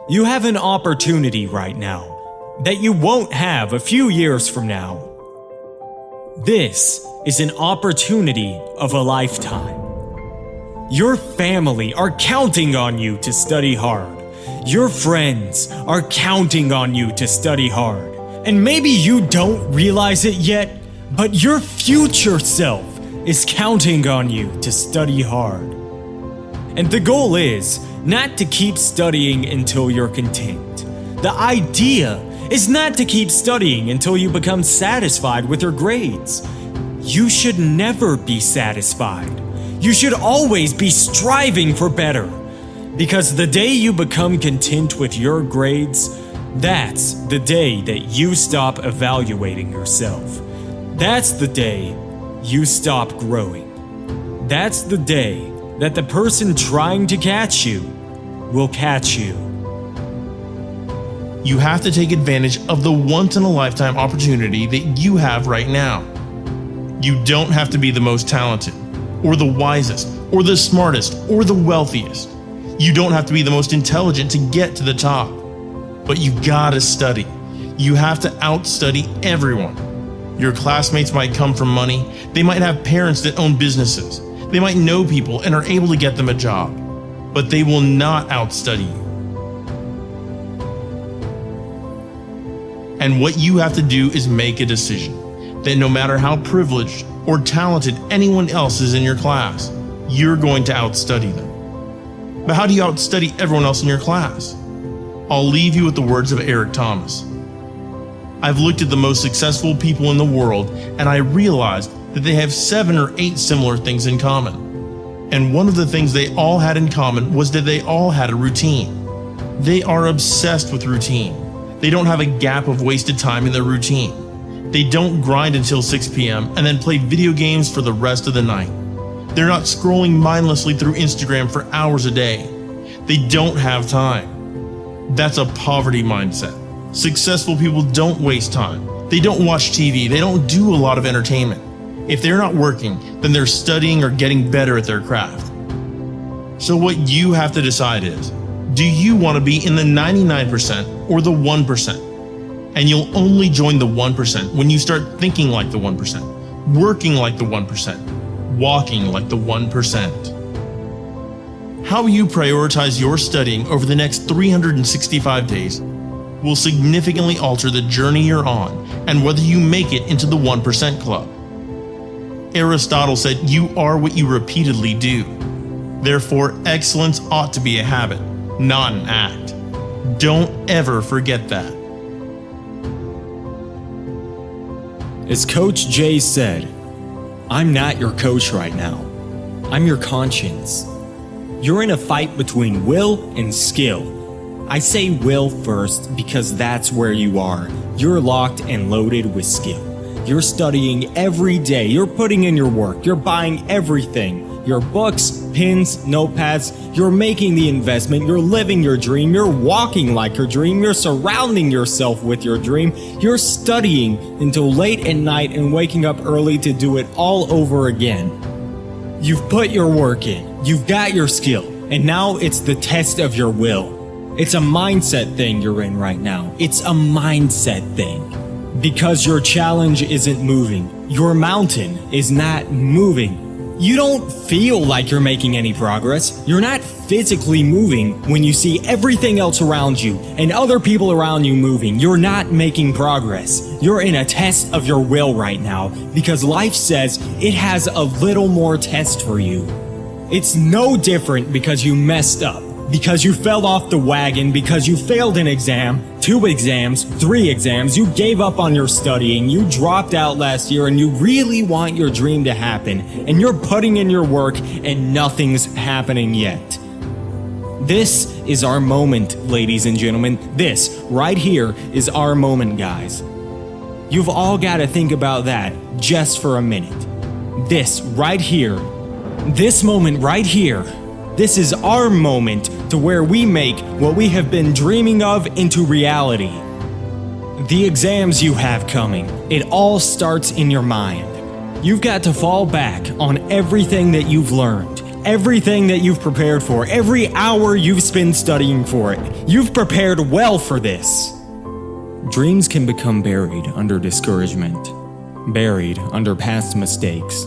You have an opportunity right now that you won't have a few years from now. This is an opportunity of a lifetime. Your family are counting on you to study hard. Your friends are counting on you to study hard. And maybe you don't realize it yet, but your future self is counting on you to study hard. And the goal is not to keep studying until you're content. The idea is not to keep studying until you become satisfied with your grades. You should never be satisfied. You should always be striving for better. Because the day you become content with your grades, that's the day that you stop evaluating yourself. That's the day you stop growing. That's the day that the person trying to catch you will catch you. You have to take advantage of the once-in-a-lifetime opportunity that you have right now. You don't have to be the most talented, or the wisest, or the smartest, or the wealthiest. You don't have to be the most intelligent to get to the top. But you gotta study. You have to outstudy everyone. Your classmates might come from money. They might have parents that own businesses. They might know people and are able to get them a job. But they will not outstudy you. And what you have to do is make a decision that no matter how privileged or talented anyone else is in your class, you're going to outstudy them. But how do you outstudy everyone else in your class? I'll leave you with the words of Eric Thomas. I've looked at the most successful people in the world and I realized that they have 7 or 8 similar things in common. And one of the things they all had in common was that they all had a routine. They are obsessed with routine. They don't have a gap of wasted time in their routine. They don't grind until 6 p.m. and then play video games for the rest of the night. They're not scrolling mindlessly through Instagram for hours a day. They don't have time. That's a poverty mindset. Successful people don't waste time. They don't watch TV. They don't do a lot of entertainment. If they're not working, then they're studying or getting better at their craft. So what you have to decide is, do you want to be in the 99% or the 1%? And you'll only join the 1% when you start thinking like the 1%, working like the 1%, walking like the 1%. How you prioritize your studying over the next 365 days will significantly alter the journey you're on and whether you make it into the 1% club. Aristotle said, "You are what you repeatedly do." Therefore, excellence ought to be a habit, not an act. Don't ever forget that. As Coach Jay said, I'm not your coach right now. I'm your conscience. You're in a fight between will and skill. I say will first because that's where you are. You're locked and loaded with skill. You're studying every day. You're putting in your work. You're buying everything. Your books, pens, notepads. You're making the investment. You're living your dream. You're walking like your dream. You're surrounding yourself with your dream. You're studying until late at night and waking up early to do it all over again. You've put your work in. You've got your skill. And now it's the test of your will. It's a mindset thing you're in right now. It's a mindset thing. Because your challenge isn't moving. Your mountain is not moving. You don't feel like you're making any progress. You're not physically moving when you see everything else around you and other people around you moving. You're not making progress. You're in a test of your will right now because life says it has a little more test for you. It's no different because you messed up, because you fell off the wagon, because you failed an exam, 2 exams, 3 exams, you gave up on your studying, you dropped out last year and you really want your dream to happen and you're putting in your work and nothing's happening yet. This is our moment, ladies and gentlemen. This right here is our moment, guys. You've all got to think about that just for a minute. This right here, this moment right here, this is our moment to where we make what we have been dreaming of into reality. The exams you have coming, it all starts in your mind. You've got to fall back on everything that you've learned, everything that you've prepared for, every hour you've spent studying for it. You've prepared well for this. Dreams can become buried under discouragement, buried under past mistakes.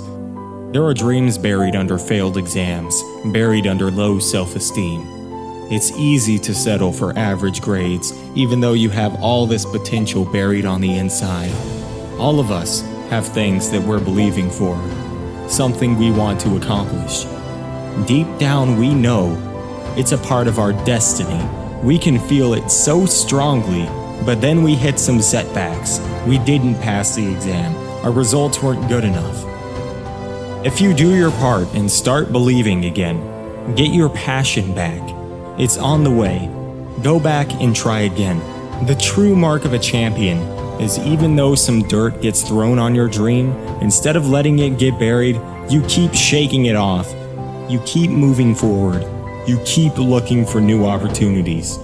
There are dreams buried under failed exams, buried under low self-esteem. It's easy to settle for average grades, even though you have all this potential buried on the inside. All of us have things that we're believing for, something we want to accomplish. Deep down, we know it's a part of our destiny. We can feel it so strongly, but then we hit some setbacks. We didn't pass the exam. Our results weren't good enough. If you do your part and start believing again, get your passion back. It's on the way. Go back and try again. The true mark of a champion is even though some dirt gets thrown on your dream, instead of letting it get buried, you keep shaking it off. You keep moving forward. You keep looking for new opportunities.